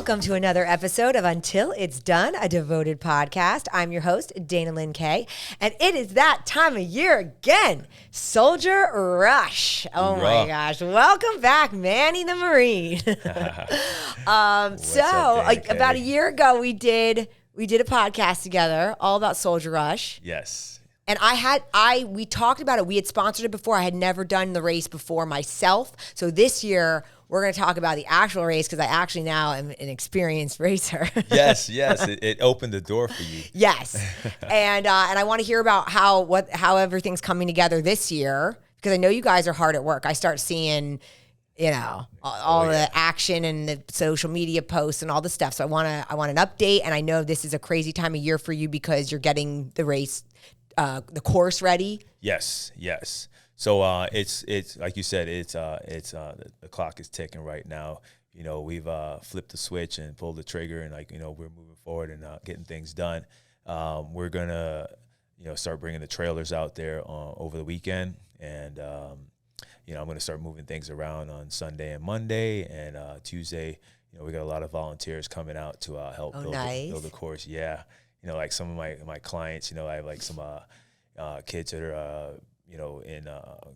Welcome to another episode of Until It's Done, a devoted podcast. I'm your host, Dana Lynn Kay, and it is that time of year again, Soldier Rush. Oh my gosh. Welcome back, Manny the Marine. About a year ago, we did a podcast together all about Soldier Rush. Yes. And we talked about it. We had sponsored it before. I had never done the race before myself. So this year, we're going to talk about the actual race because I actually now am an experienced racer. Yes. It opened the door for you. Yes. And I want to hear about how everything's coming together this year because I know you guys are hard at work. I start seeing, all the action and the social media posts and all the stuff. So I want an update, and I know this is a crazy time of year for you because you're getting the race, the course ready. Yes. So it's like you said, the clock is ticking right now. You know, we've flipped the switch and pulled the trigger, and we're moving forward and getting things done. We're gonna start bringing the trailers out there over the weekend, and I'm gonna start moving things around on Sunday and Monday, and Tuesday. We got a lot of volunteers coming out to help build the course. Yeah, like some of my clients. I have like some kids that are in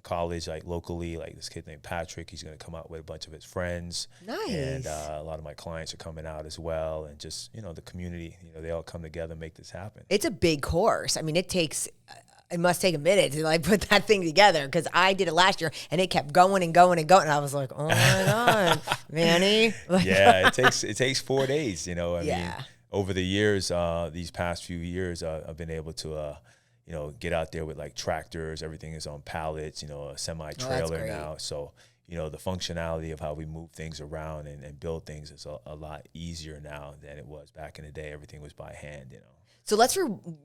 college, like locally, like this kid named Patrick. He's going to come out with a bunch of his friends. Nice. And a lot of my clients are coming out as well. And just, the community, they all come together and make this happen. It's a big course. I mean, it must take a minute to put that thing together because I did it last year and it kept going and going and going. And I was like, oh my God, Manny. Yeah, it takes 4 days, I mean, over the years, these past few years, I've been able to, get out there with like tractors. Everything is on pallets, a semi-trailer now. So, the functionality of how we move things around and build things is a lot easier now than it was back in the day. Everything was by hand, So let's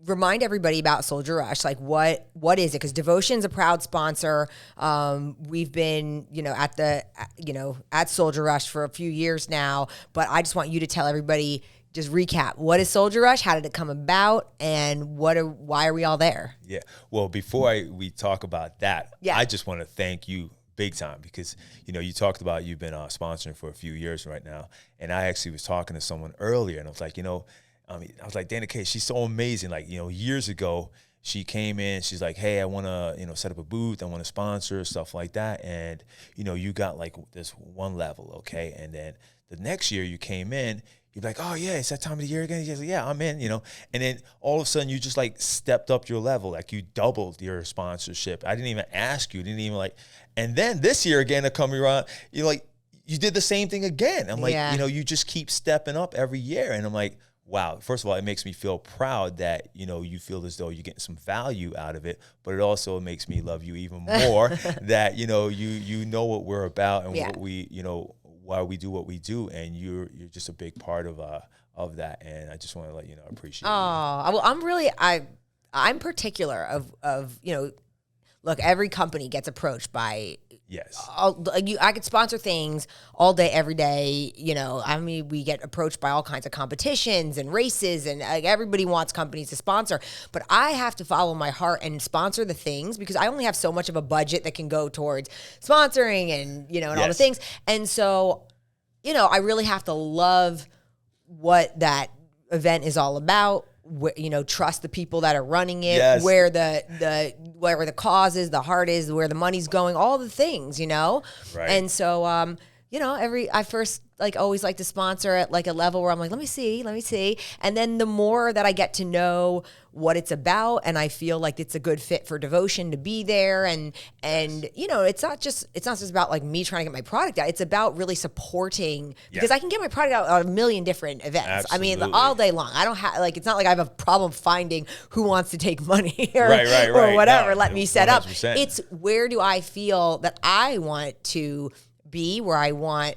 remind everybody about Soldier Rush. Like, what is it? Because Devotion's a proud sponsor. We've been, at Soldier Rush for a few years now. But I just want you to tell everybody. Just recap. What is Soldier Rush? How did it come about? And why are we all there? Yeah. Well, before we talk about that, I just want to thank you big time because, you talked about you've been sponsoring for a few years right now. And I actually was talking to someone earlier and I was like, I was like, Dana Kay, she's so amazing. Like, years ago, she came in, she's like, hey, I want to, set up a booth. I want to sponsor, stuff like that. And, you got like this one level, okay? And then the next year you came in, you'd be like, oh, yeah, it's that time of the year again. You're like, yeah, I'm in, And then all of a sudden you just like stepped up your level. Like you doubled your sponsorship. I didn't even ask you. And then this year again to come around, you're like, you did the same thing again. I'm like, you just keep stepping up every year. And I'm like, wow, first of all, it makes me feel proud that, you feel as though you're getting some value out of it, but it also makes me love you even more that, you know what we're about and what we, why we do what we do, and you're just a big part of that, and I just want to let you know I appreciate it. Well, I'm particular of look, every company gets approached by I could sponsor things all day, every day. We get approached by all kinds of competitions and races, and everybody wants companies to sponsor. But I have to follow my heart and sponsor the things because I only have so much of a budget that can go towards sponsoring and all the things. And so, I really have to love what that event is all about. Trust the people that are running it, where the cause is, the heart is, where the money's going, all the things, Right. And so, I first always like to sponsor at like a level where I'm like, let me see. And then the more that I get to know what it's about and I feel like it's a good fit for Devotion to be there. And it's not just about like me trying to get my product out. It's about really supporting because I can get my product out at a million different events. Absolutely. I mean, all day long. I don't have it's not like I have a problem finding who wants to take money or whatever. Let me set 100%. Up. It's where do I feel that I want to be, where I want,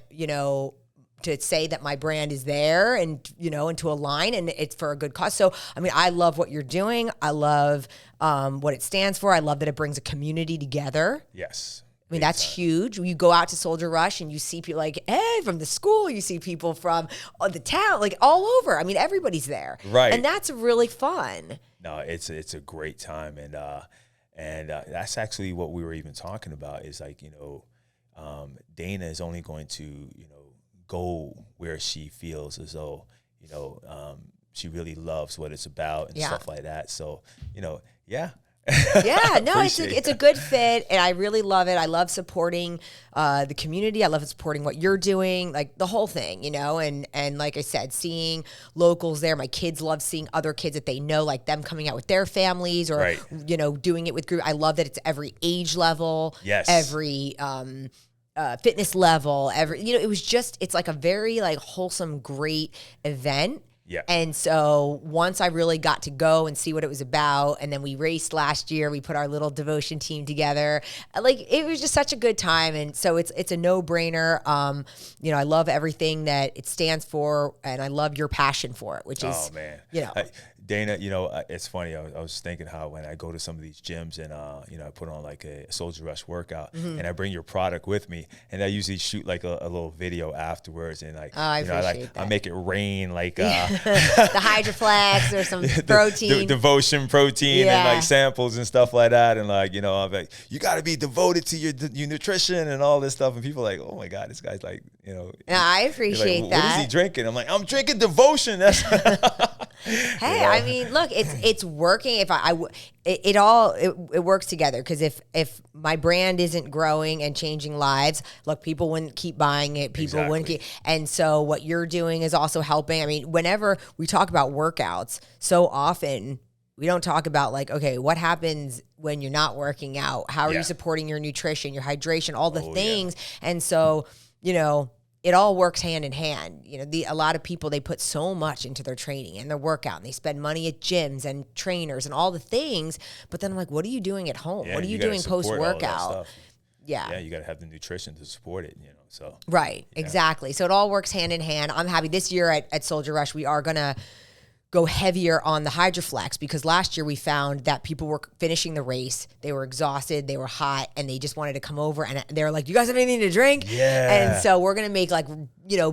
to say that my brand is there and, and to align and it's for a good cause. So, I love what you're doing. I love what it stands for. I love that it brings a community together. Yes. That's huge. You go out to Soldier Rush and you see people like, hey, from the school, you see people from the town, like all over. Everybody's there. Right. And that's really fun. No, it's a great time. And that's actually what we were even talking about is like, Dana is only going to, go where she feels as though, she really loves what it's about and stuff like that. So, yeah. Yeah, no, it's a good fit, and I really love it. I love supporting the community. I love supporting what you're doing, like the whole thing, and like I said, seeing locals there. My kids love seeing other kids that they know, like them coming out with their families or, doing it with group. I love that it's every age level, every fitness level, it's like a very like wholesome, great event. Yeah. And so once I really got to go and see what it was about, and then we raced last year, we put our little devotion team together. Like, it was just such a good time. And so it's a no-brainer. I love everything that it stands for, and I love your passion for it, which is, Dana, it's funny. I was thinking how when I go to some of these gyms and, I put on like a Soldier Rush workout and I bring your product with me, and I usually shoot like a little video afterwards, and like, I make it rain like the Hydroflex or some protein, devotion protein and like samples and stuff like that. And like, I'm like, you got to be devoted to your nutrition and all this stuff. And people are like, oh my God, this guy's like, I appreciate that. What is he drinking? I'm like, I'm drinking devotion. That's hey, I mean, look, it's working. If it works together, because if my brand isn't growing and changing lives, look, people wouldn't keep buying it. People wouldn't keep, and so what you're doing is also helping. I mean, whenever we talk about workouts, so often we don't talk about like, okay, what happens when you're not working out? How are you supporting your nutrition, your hydration, all the things? Yeah. And so, it all works hand in hand. A lot of people, they put so much into their training and their workout, and they spend money at gyms and trainers and all the things. But then I'm like, what are you doing at home? What are you doing post-workout? Yeah, you got to have the nutrition to support it, so. Right, exactly. So it all works hand in hand. I'm happy this year at Soldier Rush, we are going to go heavier on the Hydroflex, because last year we found that people were finishing the race, they were exhausted, they were hot, and they just wanted to come over, and they were like, you guys have anything to drink? Yeah. And so we're going to make like,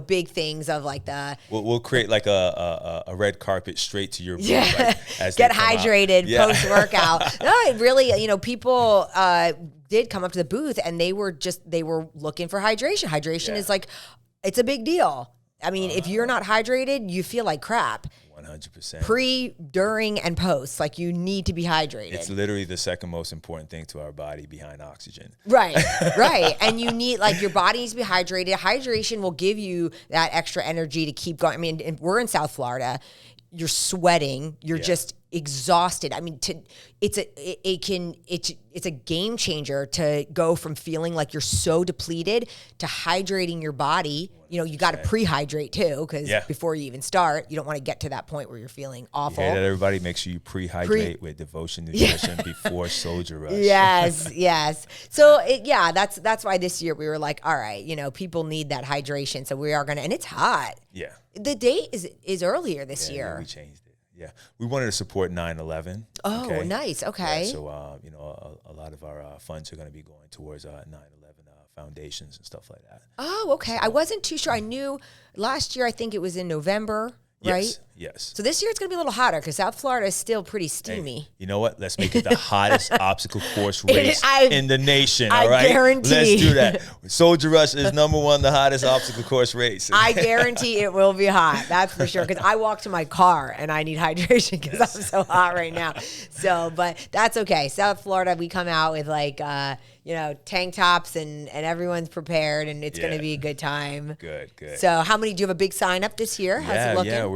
big things of like the... We'll create like a red carpet straight to your booth. Yeah. Like, as get hydrated post-workout. No, it really, people did come up to the booth, and they were looking for hydration. Hydration is like, it's a big deal. I mean, if you're not hydrated, you feel like crap. 100%. Pre, during, and post. Like, you need to be hydrated. It's literally the second most important thing to our body behind oxygen. Right, right. And you need, like, your body needs to be hydrated. Hydration will give you that extra energy to keep going. I mean, we're in South Florida. You're sweating. You're just exhausted. I mean, it's a game changer to go from feeling like you're so depleted to hydrating your body. You got to pre-hydrate too, because before you even start, you don't want to get to that point where you're feeling awful. Yeah, that everybody, make sure you pre-hydrate with Devotion Nutrition before Soldier Rush. Yes. So that's why this year we were like, all right, people need that hydration, so we are gonna, and it's hot. Yeah. The date is earlier this year. Yeah, we changed it. Yeah, we wanted to support 9/11. Oh, okay. Nice. Okay. Yeah, so a lot of our funds are going to be going towards 9/11 foundations and stuff like that. Oh, okay. I wasn't too sure. I knew last year, I think it was in November, right? Yes. So this year it's going to be a little hotter because South Florida is still pretty steamy. Hey, you know what? Let's make it the hottest obstacle course race in the nation. All right, I guarantee. Let's do that. Soldier Rush is #1, the hottest obstacle course race. I guarantee it will be hot. That's for sure. Because I walk to my car and I need hydration because I'm so hot right now. So, but that's okay. South Florida, we come out with like, tank tops and everyone's prepared and it's going to be a good time. Good. So how many, do you have a big sign up this year? How's it looking? Yeah,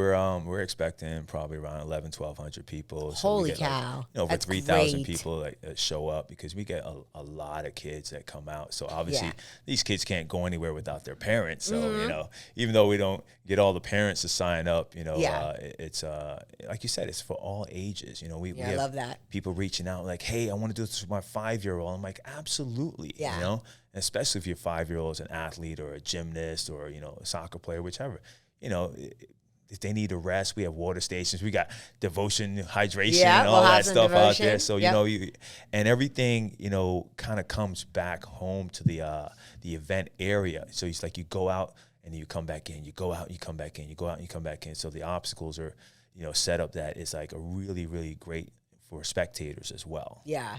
we're expecting probably around 1,100 people. So Holy cow. Over 3,000 people that show up because we get a lot of kids that come out. So obviously these kids can't go anywhere without their parents. So, even though we don't get all the parents to sign up, it's like you said, it's for all ages. We I have love that. People reaching out like, hey, I want to do this with my 5-year-old. I'm like, absolutely. And especially if your 5-year-old is an athlete or a gymnast or, a soccer player, whichever, if they need a rest, we have water stations. We got devotion, hydration, and all that stuff out there. So, and everything, kind of comes back home to the event area. So it's like you go out and you come back in, you go out, you come back in, you go out and you come back in. So the obstacles are, set up that is like a really, really great for spectators as well. Yeah.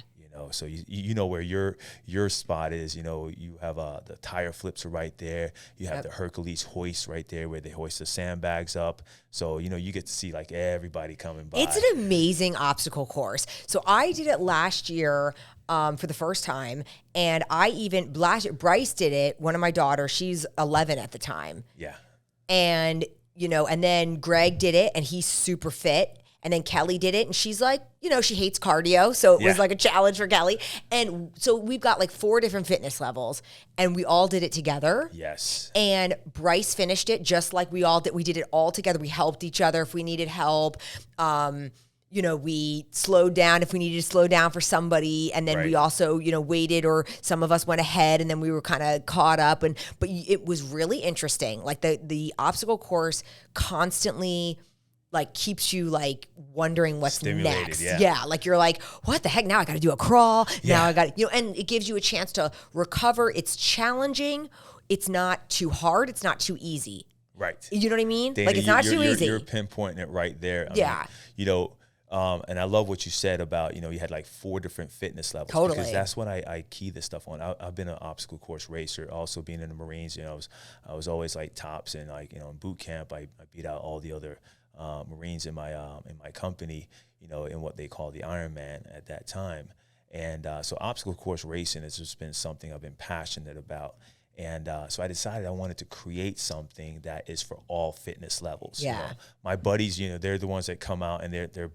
So you know where your spot is. You have the tire flips are right there. You have the Hercules hoist right there where they hoist the sandbags up. So you get to see like everybody coming by. It's an amazing obstacle course. So I did it last year for the first time, and Bryce did it. One of my daughters, she's 11 at the time. Yeah, and and then Greg did it, and he's super fit. And then Kelly did it, and she's like, she hates cardio, so it was like a challenge for Kelly. And so we've got like 4 different fitness levels, and we all did it together. Yes. And Bryce finished it just like we all did. We did it all together. We helped each other if we needed help. We slowed down if we needed to slow down for somebody, and then we also, waited, or some of us went ahead, and then we were kind of caught up. But it was really interesting. Like the obstacle course constantly like keeps you like wondering what's next. Yeah. Like you're like, what the heck? Now I got to do a crawl. Now I got, and it gives you a chance to recover. It's challenging. It's not too hard. It's not too easy. Right. You know what I mean? Dana, like it's not too easy. You're pinpointing it right there. I mean, and I love what you said about, you had like 4 different fitness levels. Totally. Because that's what I key this stuff on. I've been an obstacle course racer, also being in the Marines. I was always like tops, and like, in boot camp, I beat out all the other Marines in my company, in what they call the Ironman at that time. And so obstacle course racing has just been something I've been passionate about. And so I decided I wanted to create something that is for all fitness levels. Yeah. My buddies, they're the ones that come out and they're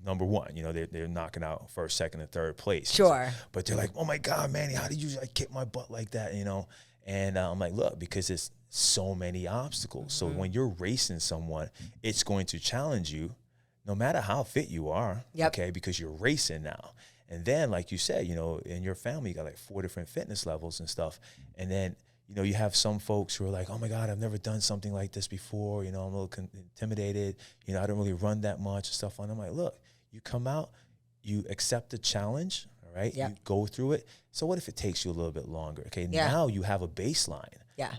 number one. They're knocking out first, second, and third place. Sure. But they're like, oh my God, Manny, how did you like kick my butt like that? And I'm like, look, because it's so many obstacles. So when you're racing someone, it's going to challenge you no matter how fit you are. Okay, because you're racing now. And then, like you said, in your family, you got like 4 different fitness levels and stuff. And then, you have some folks who are like, oh my God, I've never done something like this before. I'm a little intimidated. I don't really run that much and stuff. And I'm like, look, you come out, you accept the challenge. All right. You go through it. So what if it takes you a little bit longer? Okay. Now you have a baseline.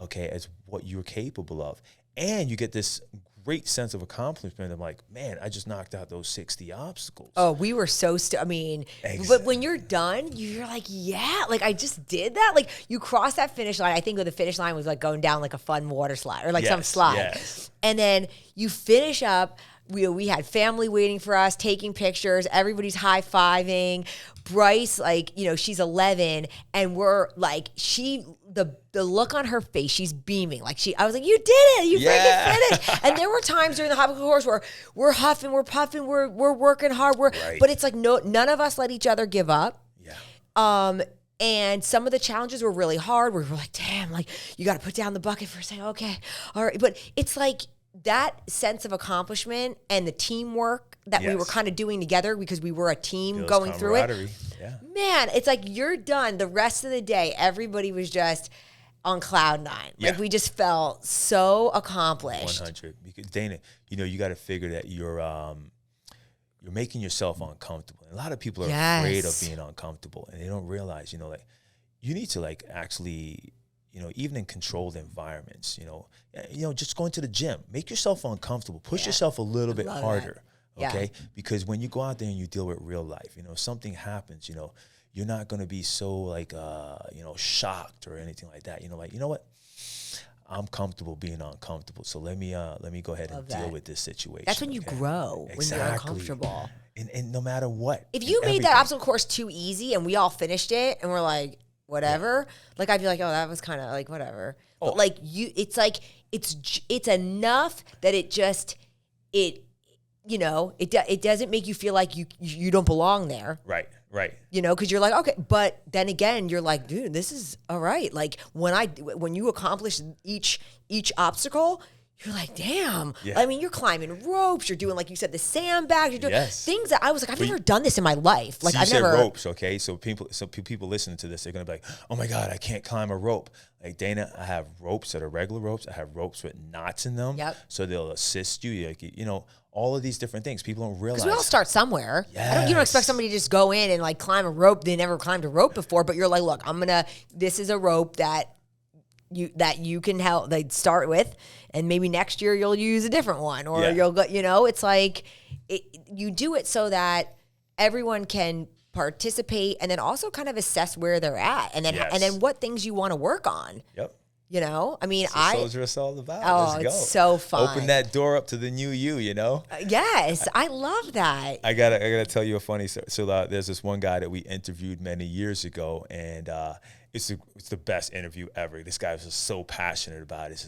Okay. As what you're capable of. And you get this great sense of accomplishment. I'm like, man, I just knocked out those 60 obstacles. Oh, we were so but when you're done, you're like, yeah, like I just did that. Like you cross that finish line. I think the finish line was like going down like a fun water slide or like some slide. Yes. And then you finish up. We had family waiting for us, taking pictures. Everybody's high-fiving. Bryce, like, she's 11, and we're like, the look on her face, she's beaming. Like I was like, you did it, you freaking finished. And there were times during the obstacle course where we're huffing, we're puffing, we're working hard, but it's like none of us let each other give up. Yeah. And some of the challenges were really hard. We were like, damn, like you got to put down the bucket for a second. Okay, all right, but it's like that sense of accomplishment and the teamwork that we were kind of doing together because we were a team going through it. Yeah. Man, it's like you're done. The rest of the day, everybody was just on cloud 9. Like we just felt so accomplished. 100. Because Dana, you got to figure that you're making yourself uncomfortable. And a lot of people are afraid of being uncomfortable, and they don't realize, like you need to like actually, even in controlled environments, just going to the gym, make yourself uncomfortable, push yourself a little bit harder. Okay. Because when you go out there and you deal with real life, something happens, you're not going to be so like, shocked or anything like that. Like, you know what? I'm comfortable being uncomfortable. So let me go ahead and deal with this situation. That's when you grow, when you're uncomfortable. And no matter what. If you made that obstacle course too easy and we all finished it and we're like, whatever, like I'd be like, oh, that was kind of like whatever. But like it's like it's enough that it doesn't make you feel like you don't belong there. Right. Because you're like, okay, but then again, you're like, dude, this is all right. Like when you accomplish each obstacle, you're like, damn. Yeah. I mean, you're climbing ropes. You're doing, like you said, the sandbags. You're doing things that I was like, I've never done this in my life. Like, so I've never said ropes, okay? So people listening to this, they're gonna be like, oh my God, I can't climb a rope. Like, Dana, I have ropes that are regular ropes. I have ropes with knots in them. Yep. So they'll assist you. Like, all of these different things. People don't realize. Because we all start somewhere. Yes. You don't expect somebody to just go in and like climb a rope. They never climbed a rope before, but you're like, look, this is a rope that you can help. They'd start with, and maybe next year you'll use a different one, or you'll go. It's like you do it so that everyone can participate, and then also kind of assess where they're at, and then Yes. and then what things you want to work on. Yep. You know, I mean, That's what Soldier Rush all about. Oh, Let's go. it's so fun. Open that door up to the new you. You know. Yes, I love that. I gotta tell you a funny story. So there's this one guy that we interviewed many years ago, and it's the best interview ever. This guy was just so passionate about it.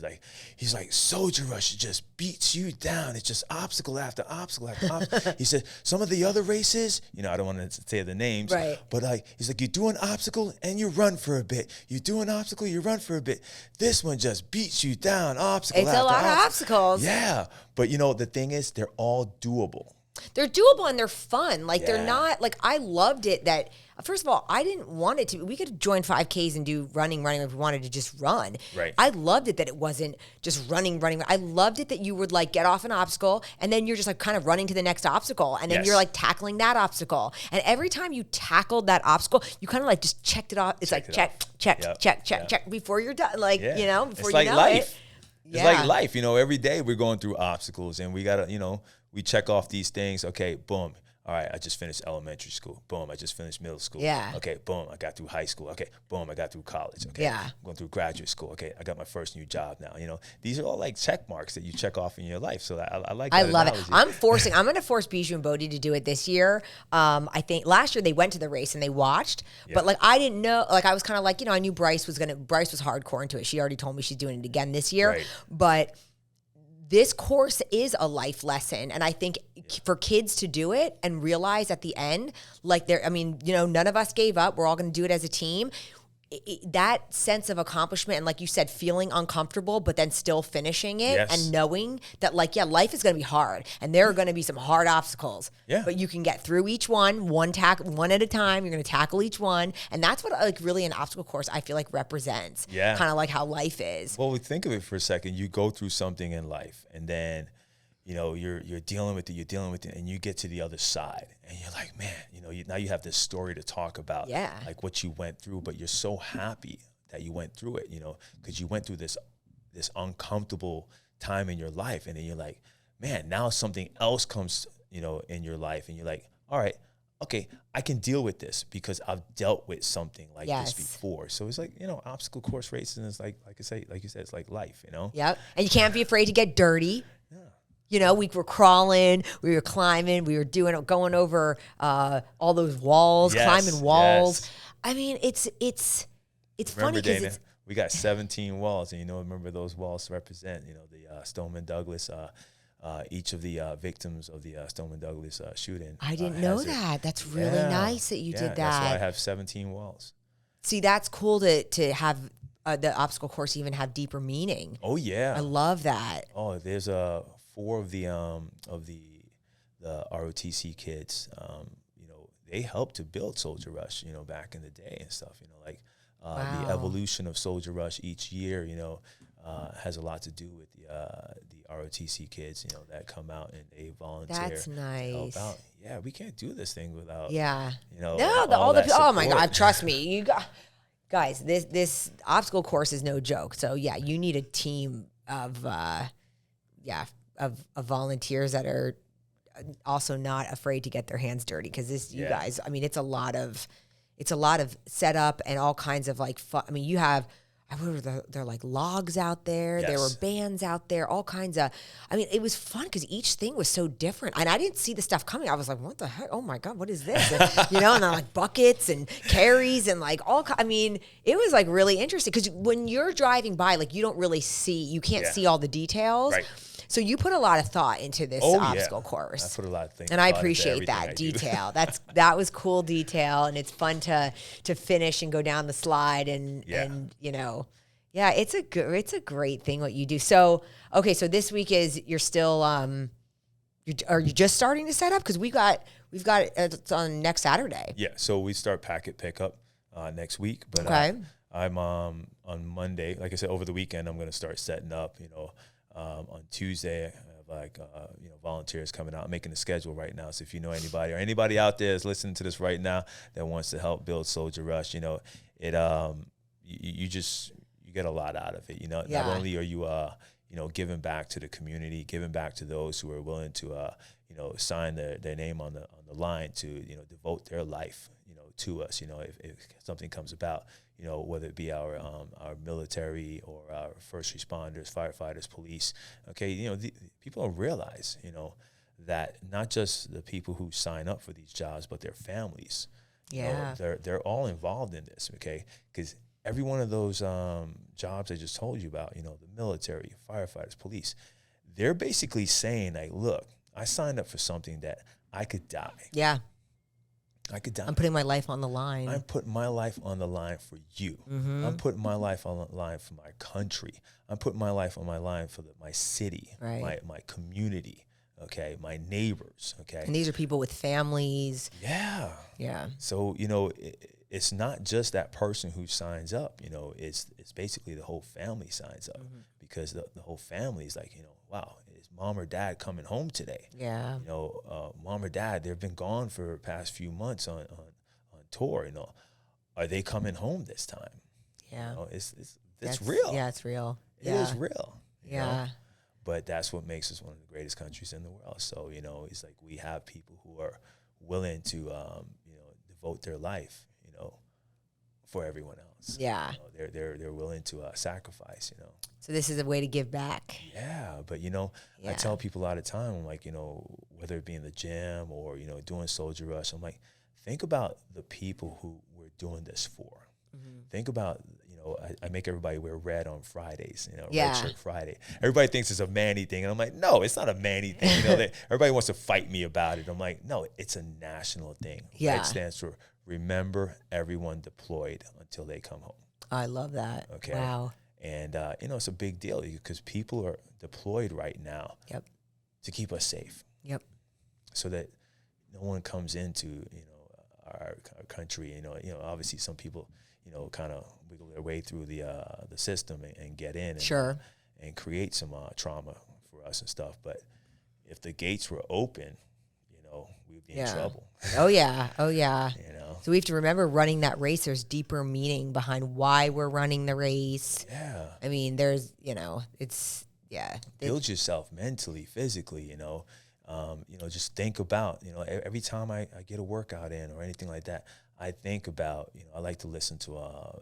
He's like, Soldier Rush just beats you down. It's just obstacle after obstacle after obstacle. He said, some of the other races, you know, I don't want to say the names, right? But he's like, you do an obstacle and you run for a bit. You do an obstacle, you run for a bit. This one just beats you down, obstacle after obstacle. It's a lot of obstacles. Yeah, but you know, the thing is, they're all doable. They're doable and they're fun. Like they're not like, I loved it that, first of all, I didn't want it to, we could join 5Ks and do running if we wanted to just run. Right. I loved it that it wasn't just running. I loved it that you would like get off an obstacle and then you're just like kind of running to the next obstacle. And then you're like tackling that obstacle. And every time you tackled that obstacle, you kind of like just checked it off. It's like check before you're done. Like, you know, before it's you know life. it. It's like life. You know, every day we're going through obstacles and we got to, you know, we check off these things. Okay, boom. All right, I just finished elementary school. Boom, I just finished middle school. Yeah. Okay, boom, I got through high school. Okay, boom, I got through college. Okay, yeah. I'm going through graduate school. Okay, I got my first new job now. You know, these are all like check marks that you check off in your life. So I like that I love analogy. it. I'm going to force Bijou and Bodhi to do it this year. I think last year they went to the race and they watched, but like I didn't know, like I was kind of like, you know, I knew Bryce was hardcore into it. She already told me she's doing it again this year, but this course is a life lesson. And I think for kids to do it and realize at the end, like I mean, you know, none of us gave up. We're all going to do it as a team. That sense of accomplishment and like you said, feeling uncomfortable, but then still finishing it and knowing that like, yeah, life is going to be hard and there are going to be some hard obstacles, but you can get through each one at a time. You're going to tackle each one. And that's what like really an obstacle course I feel like represents kind of like how life is. Well, we think of it for a second. You go through something in life and then, you know, you're dealing with it, and you get to the other side, and you're like, man, you know, now you have this story to talk about, like what you went through, but you're so happy that you went through it, you know, because you went through this uncomfortable time in your life, and then you're like, man, now something else comes, you know, in your life, and you're like, all right, okay, I can deal with this because I've dealt with something like this before. So it's like, you know, obstacle course racing is like you said, it's like life, you know. Yep, and you can't be afraid to get dirty. You know, we were crawling, we were climbing, we were going over all those walls, climbing walls. Yes. I mean, it's funny because we got 17 walls, and you know, remember those walls represent, you know, the Stoneman Douglas. Each of the victims of the Stoneman Douglas shooting. I didn't know that. That's really nice that you did that. That's why I have 17 walls. See, that's cool to have the obstacle course even have deeper meaning. Oh yeah, I love that. Oh, there's 4 of the ROTC kids, you know, they helped to build Soldier Rush, you know, back in the day and stuff, you know, like the evolution of Soldier Rush each year, you know, has a lot to do with the ROTC kids, you know, that come out and they volunteer. That's nice. To help out. Yeah, we can't do this thing without, you know, oh my God, trust me, guys, this obstacle course is no joke. So yeah, you need a team of volunteers that are also not afraid to get their hands dirty, because you guys, I mean, it's a lot of setup and all kinds of like fun. I mean, you have, they're like logs out there. There were bands out there, all kinds of, I mean, it was fun because each thing was so different. And I didn't see the stuff coming. I was like, what the heck? Oh my God, what is this? And, you know, and they're like buckets and carries and like I mean, it was like really interesting because when you're driving by, like you don't really see, you can't see all the details. Right. So you put a lot of thought into this obstacle course. I put a lot of things, and I appreciate that detail. That was cool detail, and it's fun to finish and go down the slide and you know, it's a great thing what you do. So okay, so this week you're still are you just starting to set up, because we've got it's on next Saturday. Yeah, so we start packet pickup next week, but I'm on Monday, like I said, over the weekend I'm going to start setting up. You know. On Tuesday, I have like you know, volunteers coming out. I'm making the schedule right now. So if you know anybody or anybody out there is listening to this right now that wants to help build Soldier Rush, you know, it you get a lot out of it. You know, not only are you you know, giving back to the community, giving back to those who are willing to sign their name on the line to, devote their life, to us, if something comes about, whether it be our military or our first responders, firefighters, police. Okay, people don't realize, that not just the people who sign up for these jobs, but their families. Yeah, they're all involved in this. Okay, because every one of those jobs I just told you about, the military, firefighters, police, they're basically saying, like, look, I signed up for something that I could die. Yeah. I could die. I'm putting my life on the line. I'm putting my life on the line for you. Mm-hmm. I'm putting my life on the line for my country. I'm putting my life on my line for my city, right. my community, okay, my neighbors, okay. And these are people with families. Yeah. Yeah. So, it's not just that person who signs up, it's basically the whole family signs up, because the whole family is like, wow, is mom or dad coming home today? Yeah. Mom or dad, they've been gone for the past few months on tour, are they coming home this time? Yeah. It's real. Yeah, it's real. It is real. Yeah. But that's what makes us one of the greatest countries in the world. So, it's like we have people who are willing to, devote their life, for everyone else. Yeah. They're willing to sacrifice, So this is a way to give back. Yeah, but I tell people all the time, I'm like, whether it be in the gym or doing Soldier Rush, I'm like, think about the people who we're doing this for. Mm-hmm. Think about, I make everybody wear red on Fridays, Red Shirt Friday. Everybody thinks it's a Manny thing, and I'm like, no, it's not a Manny thing. Everybody wants to fight me about it. I'm like, no, it's a national thing. Yeah. Red stands for remember everyone deployed until they come home. I love that. Okay. Wow. And, it's a big deal because people are deployed right now to keep us safe. Yep. So that no one comes into, our country. Obviously some people, kind of wiggle their way through the system and get in and create some trauma for us and stuff. But if the gates were open, we'd be in trouble. Oh, yeah. Oh, yeah. So we have to remember, running that race, there's deeper meaning behind why we're running the race. Yeah. I mean, there's, it's, yeah. Build yourself mentally, physically, just think about, every time I get a workout in or anything like that, I think about, I like to listen to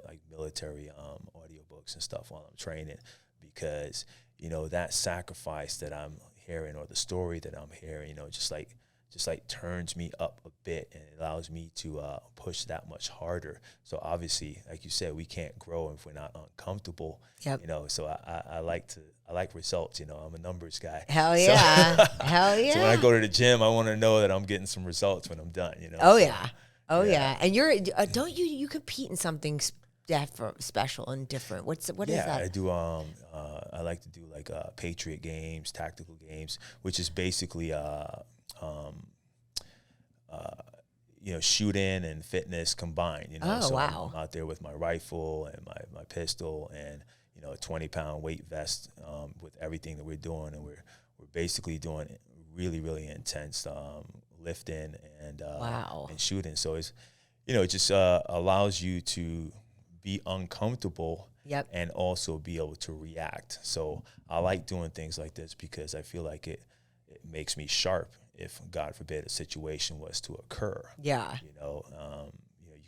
like military audiobooks and stuff while I'm training, because, that sacrifice that I'm hearing, or the story that I'm hearing, just like turns me up a bit, and it allows me to push that much harder. So obviously, like you said, we can't grow if we're not uncomfortable. Yep. So I like results. I'm a numbers guy. Hell yeah. Hell yeah. So when I go to the gym, I want to know that I'm getting some results when I'm done. Oh, yeah. Oh, yeah. And you're don't you compete in something special and different? What is that? Yeah, I do. I like to do like Patriot games, tactical games, which is basically shooting and fitness combined. So wow. I'm out there with my rifle and my pistol and a 20-pound weight vest with everything that we're doing, and we're basically doing really, really intense lifting and and shooting. So it's it just allows you to be uncomfortable. Yep. And also be able to react. So I like doing things like this because I feel like it makes me sharp if, God forbid, a situation was to occur. Yeah. You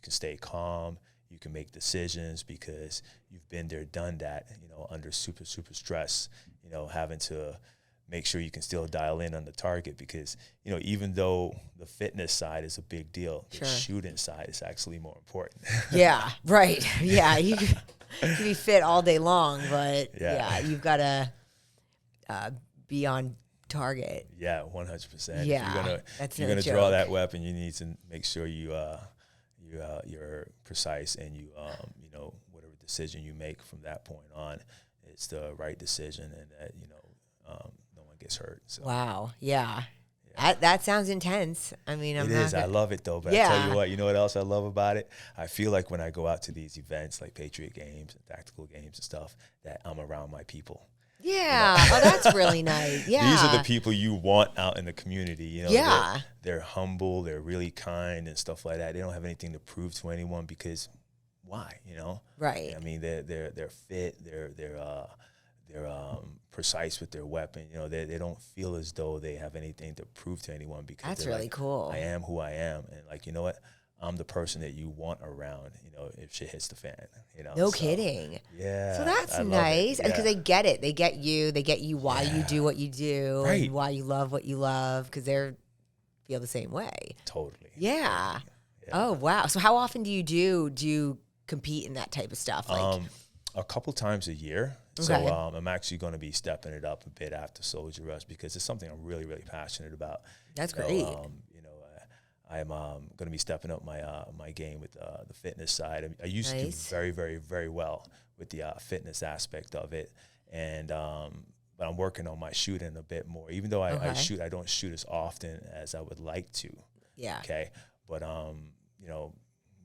can stay calm. You can make decisions because you've been there, done that, under super, super stress, having to make sure you can still dial in on the target because, even though the fitness side is a big deal, the shooting side is actually more important. Yeah, right. Yeah, you can be fit all day long, but you've got to be on target. Yeah, 100%. Yeah, if you're gonna draw that weapon, you need to make sure you're precise and whatever decision you make from that point on, it's the right decision, and that no one gets hurt. So. Wow. Yeah. That sounds intense. I mean, it is. I love it though. But I tell you what, you know what else I love about it? I feel like when I go out to these events like Patriot games and tactical games and stuff, that I'm around my people. Yeah. Oh, that's really nice. Yeah. These are the people you want out in the community. They're humble. They're really kind and stuff like that. They don't have anything to prove to anyone because why? Right. I mean, they're fit. precise with their weapon. You know, they don't feel as though they have anything to prove to anyone because that's really cool. I am who I am, and like, you know what? I'm the person that you want around, you know, if shit hits the fan, you know. No kidding. Yeah. So that's nice. Because they get it. They get you why you do what you do, and why you love what you love, because they feel the same way. Totally. Yeah. Oh, wow. So how often do you compete in that type of stuff? Like a couple times a year. Okay. So I'm actually going to be stepping it up a bit after Soldier Rush because it's something I'm really, really passionate about. That's great. You know, I'm going to be stepping up my game with the fitness side. I used to do very, very, very well with the fitness aspect of it, and but I'm working on my shooting a bit more. Even though I shoot, I don't shoot as often as I would like to. Yeah. Okay. But you know,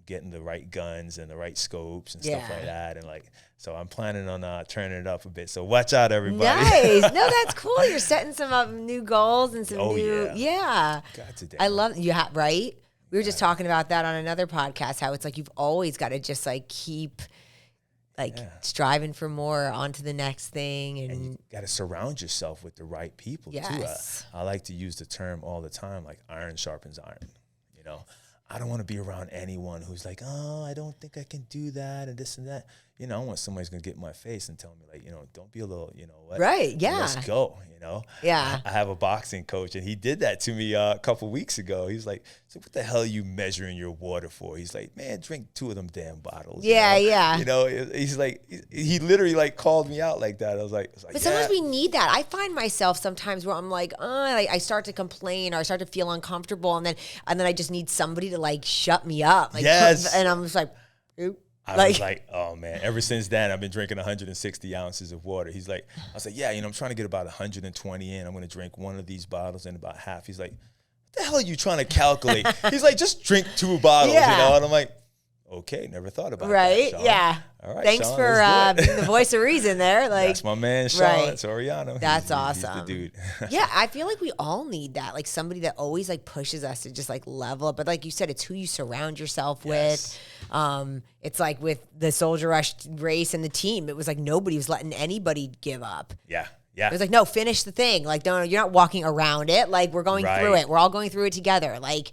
getting the right guns and the right scopes and stuff like that, and like, so I'm planning on turning it up a bit. So watch out, everybody. Nice. No, that's cool. You're setting some new goals and some new. Yeah. I love you. Right. We were just talking about that on another podcast. How it's like you've always got to just like keep striving for more, on to the next thing, and you got to surround yourself with the right people too. I like to use the term all the time, like iron sharpens iron. You know. I don't want to be around anyone who's like, oh, I don't think I can do that and this and that. You know, I want somebody's going to get in my face and tell me, like, you know, don't be a little, you know what? Right, yeah. Let's go, you know? Yeah. I have a boxing coach, and he did that to me a couple weeks ago. He's like, so what the hell are you measuring your water for? He's like, man, drink 2 of them damn bottles. Yeah, you know? yeah. You know, he's like, he literally, like, called me out like that. I was like, but sometimes we need that. I find myself sometimes where I'm like, I start to complain or I start to feel uncomfortable, and then I just need somebody to, like, shut me up. Like, yes. And I'm just like, oop. I was like, oh man, ever since then, I've been drinking 160 ounces of water. He's like, I was like, yeah, you know, I'm trying to get about 120 in. I'm going to drink one of these bottles in about half. He's like, what the hell are you trying to calculate? He's like, just drink 2 bottles, you know? And I'm like, okay, never thought about that, Sean. Yeah. All right, thanks Sean, for being the voice of reason there. Like, that's my man, Sean Soriano. That's awesome. He's the dude. Yeah, I feel like we all need that. Like somebody that always like pushes us to just like level up. But like you said, it's who you surround yourself with. It's like with the Soldier Rush race and the team, it was like nobody was letting anybody give up. Yeah. Yeah. It was like, no, finish the thing. Like, no, you're not walking around it. Like, we're going through it. We're all going through it together. Like,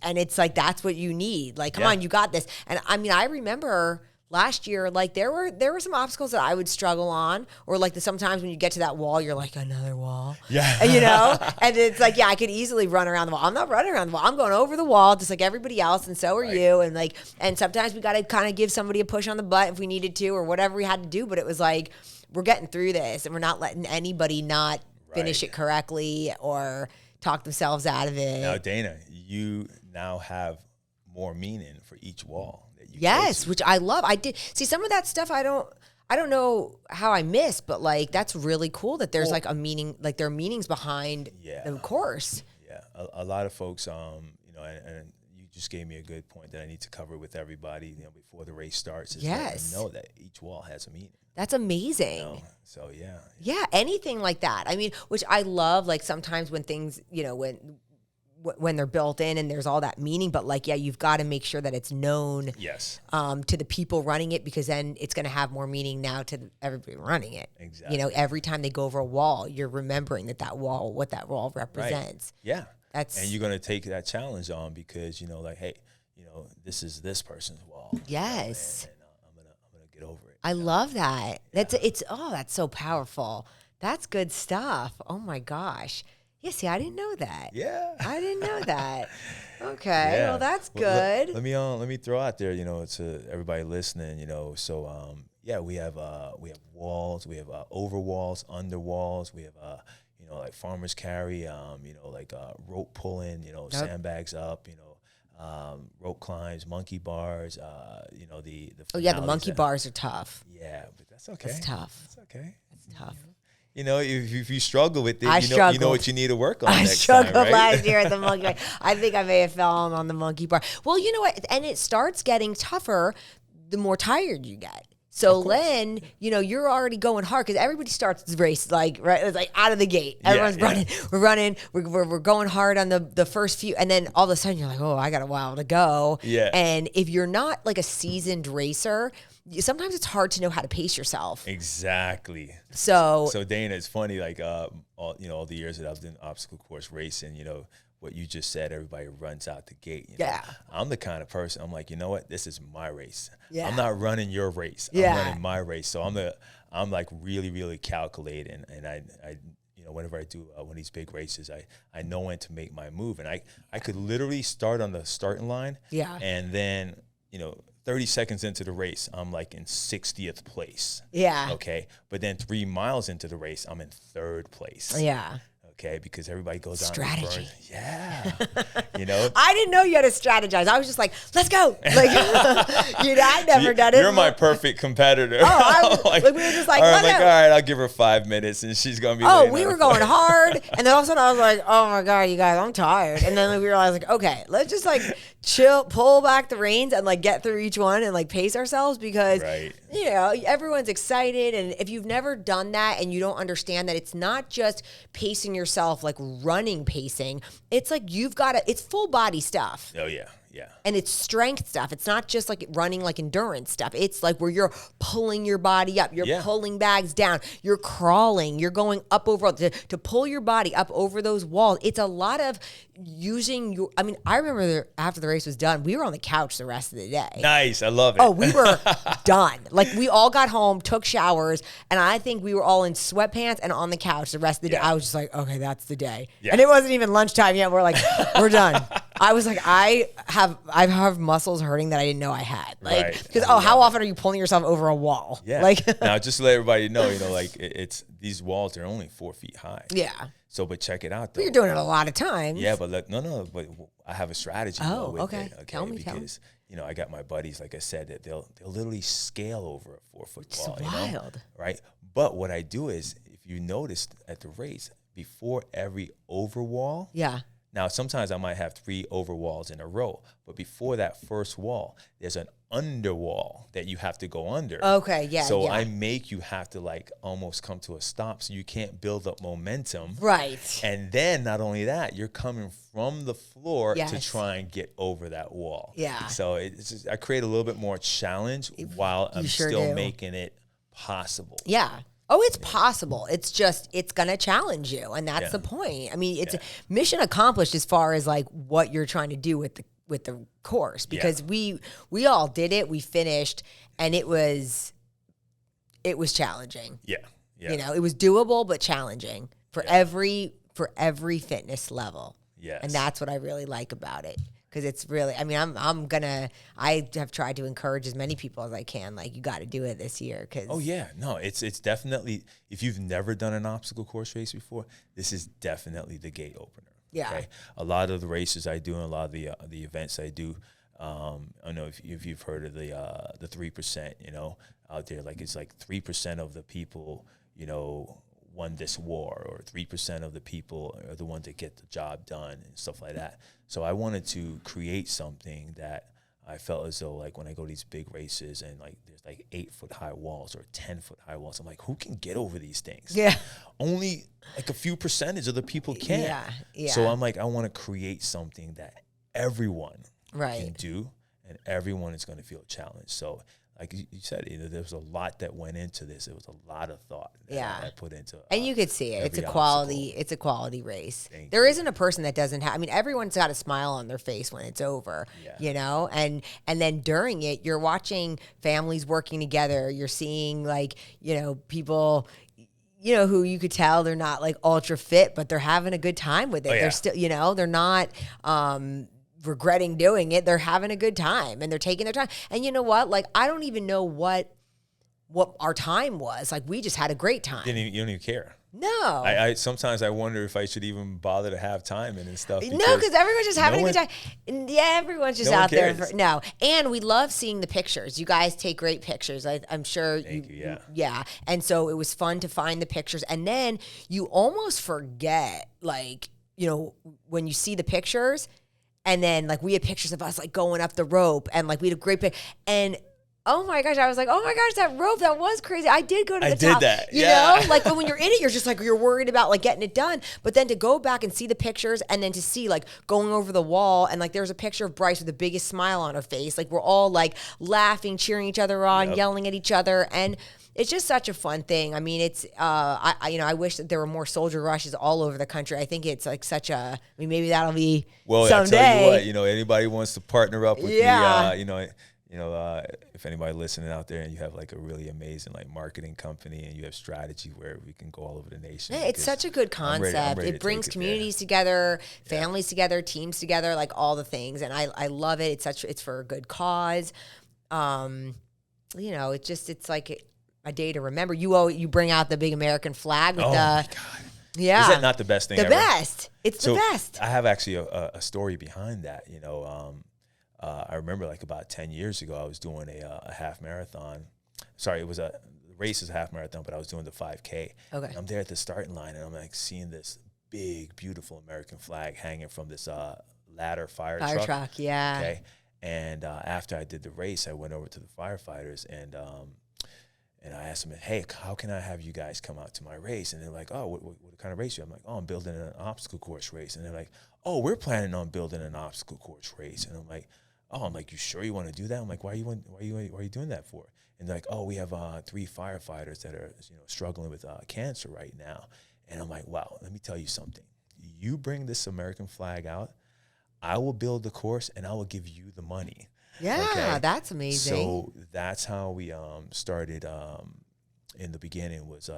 and it's like, that's what you need. Like, come on, you got this. And I mean, I remember last year, like there were some obstacles that I would struggle on, or like sometimes when you get to that wall, you're like, another wall. Yeah. And, you know, and it's like, yeah, I could easily run around the wall. I'm not running around the wall. I'm going over the wall just like everybody else. And so are you. And like, and sometimes we got to kind of give somebody a push on the butt if we needed to, or whatever we had to do. But it was like, we're getting through this, and we're not letting anybody not finish it correctly or talk themselves out of it. Now, Dana, you now have more meaning for each wall that you which I love. I did see some of that stuff. I don't know how I missed, but like that's really cool that there's like a meaning, like there are meanings behind the course. Yeah, a lot of folks, you know, and you just gave me a good point that I need to cover with everybody, you know, before the race starts. Is let them know that each wall has a meaning. That's amazing. You know? So yeah, anything like that. I mean, which I love. Like sometimes when things, you know, when they're built in and there's all that meaning, but like, you've got to make sure that it's known to the people running it, because then it's going to have more meaning now to everybody running it. Exactly. You know, every time they go over a wall, you're remembering that wall, what that wall represents. Right. Yeah. And you're going to take that challenge on because, you know, like, hey, you know, this is this person's wall. Yes. You know, and I'm going to get over it. I love that. Yeah. That's so powerful. That's good stuff. Oh my gosh. Yeah, see, I didn't know that. Yeah. I didn't know that. Okay, well, that's good. Let me throw out there, you know, to everybody listening, you know, so, we have walls, we have over walls, under walls, we have, you know, like farmers carry, you know, like rope pulling, you know, sandbags up, you know, rope climbs, monkey bars, you know, the monkey bars are tough. Yeah, but that's okay. That's tough. That's okay. That's tough. You know, if you struggle with it, you know what you need to work on. I next struggled time, right? last year at the monkey bar. I think I may have fallen on the monkey bar. Well, you know what? And it starts getting tougher the more tired you get. So then, you're already going hard because everybody starts the race right? It's like out of the gate. Everyone's running. We're running. We're going hard on the first few, and then all of a sudden you're like, oh, I got a while to go. Yeah. And if you're not like a seasoned racer, sometimes it's hard to know how to pace yourself. Exactly. So Dana, it's funny, like all the years that I've done obstacle course racing, what you just said, everybody runs out the gate. Yeah. I'm the kind of person, I'm like, you know what? This is my race. Yeah. I'm not running your race. I'm running my race. So I'm like really, really calculating. And I whenever I do one of these big races, I know when to make my move. And I could literally start on the starting line. Yeah. And then, 30 seconds into the race, I'm like in 60th place. Yeah. Okay. But then 3 miles into the race, I'm in 3rd place. Yeah. Okay, because everybody goes on strategy. Yeah, I didn't know you had to strategize. I was just like, let's go. Like, I never done it. You're my perfect competitor. We were just like, all right, I'll give her 5 minutes, and she's gonna be. Oh, we were going hard, and then all of a sudden I was like, oh my god, you guys, I'm tired. And then we realized, like, okay, let's just like chill, pull back the reins, and like get through each one and like pace ourselves because everyone's excited, and if you've never done that and you don't understand that it's not just pacing yourself like running pacing, it's like it's full body stuff. Oh yeah. And it's strength stuff. It's not just like running like endurance stuff. It's like where you're pulling your body up, you're pulling bags down, you're crawling, you're going up over to pull your body up over those walls. It's a lot of using I remember after the race was done, we were on the couch the rest of the day. Nice. I love it. Oh, we were done. Like we all got home, took showers, and I think we were all in sweatpants and on the couch the rest of the day. I was just like, okay, that's the day. Yeah. And it wasn't even lunchtime yet. We're like, we're done. I was like, I have muscles hurting that I didn't know I had. Like, because how often are you pulling yourself over a wall? Yeah. Like, now just to let everybody know, like it's these walls are only 4 feet high. Yeah. So, but check it out though. But you're doing it a lot of times. Yeah, but look, but I have a strategy. Oh, with okay. It, okay. Tell me. Because I got my buddies, like I said, that they'll literally scale over a 4-foot wall. It's wild. Right. But what I do is, if you noticed at the race, before every overwall. Yeah. Now, sometimes I might have 3 overwalls in a row, but before that first wall, there's an underwall that you have to go under. Okay, yeah. So I make you have to like almost come to a stop, so you can't build up momentum. Right. And then not only that, you're coming from the floor to try and get over that wall. Yeah. So I create a little bit more challenge while I'm still making it possible. Yeah. Oh, it's possible. It's just, it's going to challenge you. And that's the point. I mean, it's mission accomplished as far as like what you're trying to do with the course, because we all did it. We finished, and it was challenging. Yeah. Yeah. It was doable, but challenging for every fitness level. Yes. And that's what I really like about it. Because it's really, I mean, I have tried to encourage as many people as I can, like, you got to do it this year. Oh, yeah. No, it's definitely, if you've never done an obstacle course race before, this is definitely the gate opener. Yeah. Okay? A lot of the races I do and a lot of the events I do, I don't know if you've heard of the 3%, out there, like it's like 3% of the people, won this war, or 3% of the people are the ones that get the job done and stuff like that. So I wanted to create something that I felt as though, like, when I go to these big races and like there's like 8-foot high walls or 10-foot high walls, I'm like, who can get over these things? Yeah. Only like a few percentage of the people can. Yeah. Yeah. So I'm like, I want to create something that everyone can do, and everyone is going to feel challenged. So, like you said, there was a lot that went into this. It was a lot of thought that I put into. And you could see it. It's a quality race. There isn't a person that doesn't have. I mean, everyone's got a smile on their face when it's over. Yeah. And then during it, you're watching families working together. You're seeing people, who you could tell they're not like ultra fit, but they're having a good time with it. They're still, they're not regretting doing it. They're having a good time and they're taking their time. And you know what? Like, I don't even know what our time was. Like, we just had a great time. You don't even care. No. I sometimes I wonder if I should even bother to have time and stuff. No, because everyone's just having a good time. Yeah, everyone's just out there. And we love seeing the pictures. You guys take great pictures. I'm sure. Thank you. Yeah. And so it was fun to find the pictures. And then you almost forget, like, when you see the pictures. And then, like, we had pictures of us, like, going up the rope, and, like, we had a great pic. And oh my gosh, I was like, oh my gosh, that rope, that was crazy. I did go to the top. I did that. You know, like when you're in it, you're just like, you're worried about like getting it done. But then to go back and see the pictures and then to see like going over the wall and like there's a picture of Bryce with the biggest smile on her face. Like we're all like laughing, cheering each other on, yelling at each other. And it's just such a fun thing. I mean, it's, I wish that there were more soldier rushes all over the country. I think it's like such a, I mean, maybe that'll be someday. I tell you what, anybody wants to partner up with me, if anybody listening out there and you have like a really amazing like marketing company and you have strategy where we can go all over the nation. Yeah, it's such a good concept. I'm ready it brings communities together, families together, teams together, like all the things. And I love it. It's for a good cause. It's like a day to remember. You bring out the big American flag with my God. Yeah. Is that not the best thing ever? Best. It's the best. I have actually a story behind that. I remember like about 10 years ago, I was doing a half marathon. Sorry, the race is a half marathon, but I was doing the 5K. Okay. And I'm there at the starting line, and I'm like seeing this big, beautiful American flag hanging from this ladder fire truck. Yeah. Okay. And after I did the race, I went over to the firefighters and I asked them, hey, how can I have you guys come out to my race? And they're like, oh, what kind of race are you? I'm like, oh, I'm building an obstacle course race. And they're like, oh, we're planning on building an obstacle course race. And I'm like, you sure you want to do that? I'm like, why are you doing that for? And they're like, oh, we have 3 firefighters that are struggling with cancer right now. And I'm like, wow, let me tell you something. You bring this American flag out, I will build the course and I will give you the money. Yeah, okay? That's amazing. So that's how we started in the beginning was,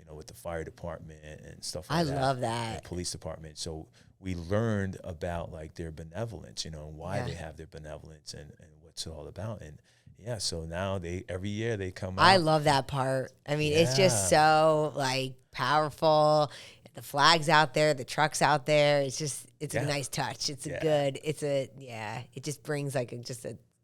with the fire department and stuff like that. I love that. The police department. So we learned about like their benevolence, and why they have their benevolence and what's it all about. And yeah, so now every year they come out. I love that part. I mean, it's just so like powerful. The flag's out there, the truck's out there. It's a nice touch. It's it just brings like a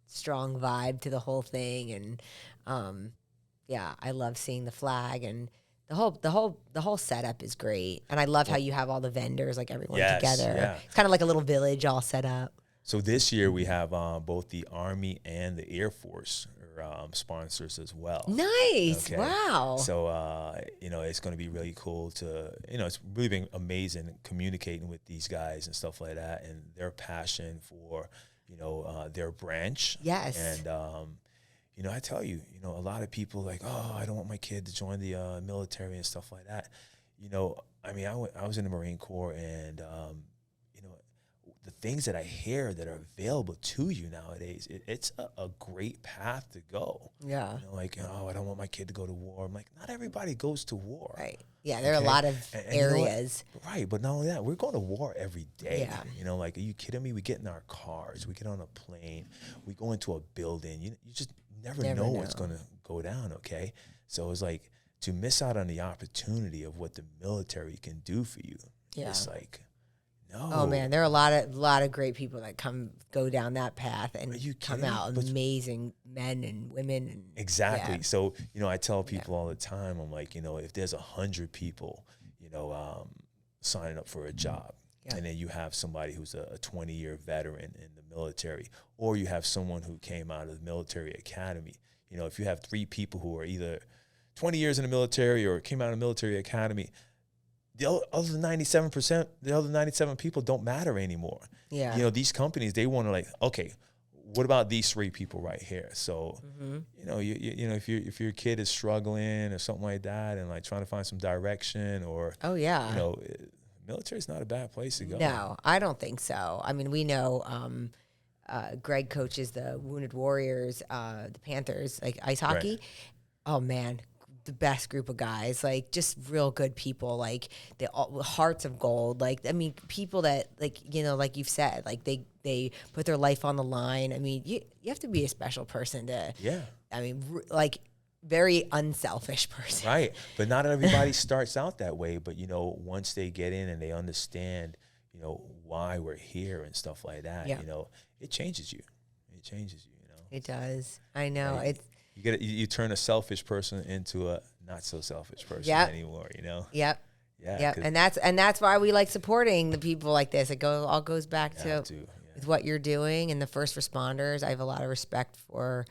strong vibe to the whole thing. And I love seeing the flag, and the whole setup is great. And I love how you have all the vendors, like everyone together. Yeah. It's kind of like a little village all set up. So this year we have both the Army and the Air Force sponsors as well. Nice. Okay. Wow. So, it's going to be really cool to, it's really been amazing communicating with these guys and stuff like that, and their passion for, their branch. Yes. And, I tell you, a lot of people like, oh, I don't want my kid to join the military and stuff like that. I was in the Marine Corps, and, the things that I hear that are available to you nowadays, it's a great path to go. Yeah. I don't want my kid to go to war. I'm like, not everybody goes to war. Right. Yeah, there are a lot of areas. Right, but not only that, we're going to war every day. Yeah. Are you kidding me? We get in our cars, we get on a plane, we go into a building. You just never know what's going to go down, okay? So it's like to miss out on the opportunity of what the military can do for you. Yeah. It's like, no. Oh man, there are a lot of great people that go down that path and come out amazing men and women. And, exactly. Yeah. So I tell people all the time, I'm like, if there's 100 people, signing up for a job, and then you have somebody who's a 20-year veteran in the military, or you have someone who came out of the military academy. If you have 3 people who are either 20 years in the military or came out of the military academy, the other 97%, the other 97 people don't matter anymore. Yeah. These companies, they want to like, okay, what about these 3 people right here? So, if your kid is struggling or something like that, and like trying to find some direction, or military is not a bad place to go. No, I don't think so. I mean, we know Greg coaches the Wounded Warriors, the Panthers, like ice hockey. Right. Oh man, the best group of guys, like just real good people, like they all hearts of gold. Like, I mean, people that like, like you've said, like they put their life on the line. I mean, you have to be a special person to, I mean, like very unselfish person. Right. But not everybody starts out that way. But, once they get in and they understand, why we're here and stuff like that, it changes you. It changes you, It does. I know. Right? You turn a selfish person into a not so selfish person anymore, Yep. Yeah. Yep. And that's why we like supporting the people like this. It all goes back to with what you're doing and the first responders. I have a lot of respect for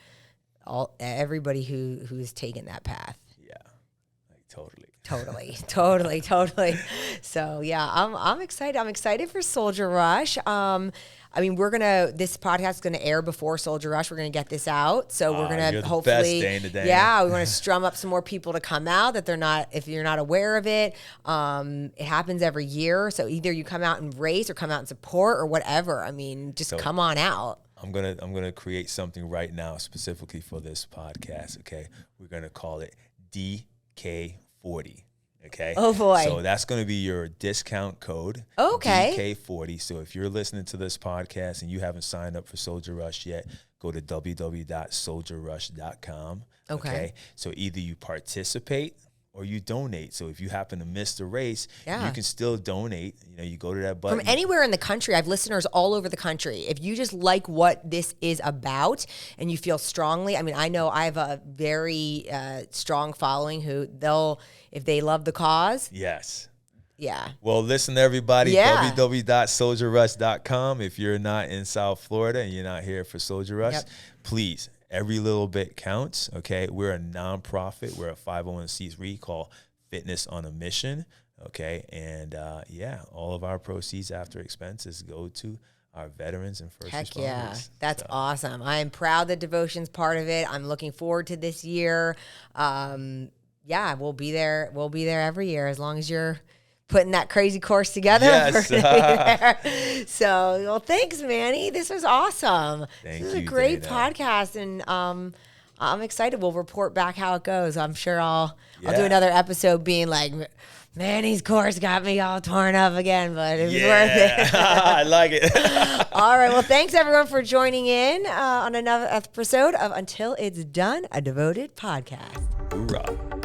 everybody who's taken that path. Yeah, like totally. Totally. So yeah, I'm excited. I'm excited for Soldier Rush. I mean, this podcast is gonna air before Soldier Rush. We're gonna get this out, so we're gonna hopefully, yeah, we want to strum up some more people to come out if you're not aware of it. It happens every year, so either you come out and race or come out and support or whatever. I mean, just come on out. I'm gonna create something right now specifically for this podcast. Okay, we're gonna call it DK40. Okay. Oh boy. So that's going to be your discount code. Okay. DK40. So if you're listening to this podcast and you haven't signed up for Soldier Rush yet, go to www.soldierrush.com. Okay. So either you participate or you donate. So if you happen to miss the race, you can still donate. You know, you go to that button. From anywhere in the country. I have listeners all over the country. If you just like what this is about and you feel strongly, I mean, I know I have a very strong following who if they love the cause. Yes. Yeah. Well, listen, everybody, www.soldierrush.com. If you're not in South Florida and you're not here for Soldier Rush, please, every little bit counts, okay? We're a nonprofit. We're a 501c3 called Fitness on a Mission, okay? And, all of our proceeds after expenses go to our veterans and first responders. Yeah, that's awesome. I am proud that Devotion's part of it. I'm looking forward to this year. We'll be there. We'll be there every year as long as you're putting that crazy course together. Yes. So, well, thanks, Manny. This was awesome. This is a great podcast, and I'm excited. We'll report back how it goes. I'm sure I'll do another episode being like, Manny's course got me all torn up again, but it was worth it. I like it. All right. Well, thanks everyone for joining in on another episode of Until It's Done, a Devoted podcast. Hoorah.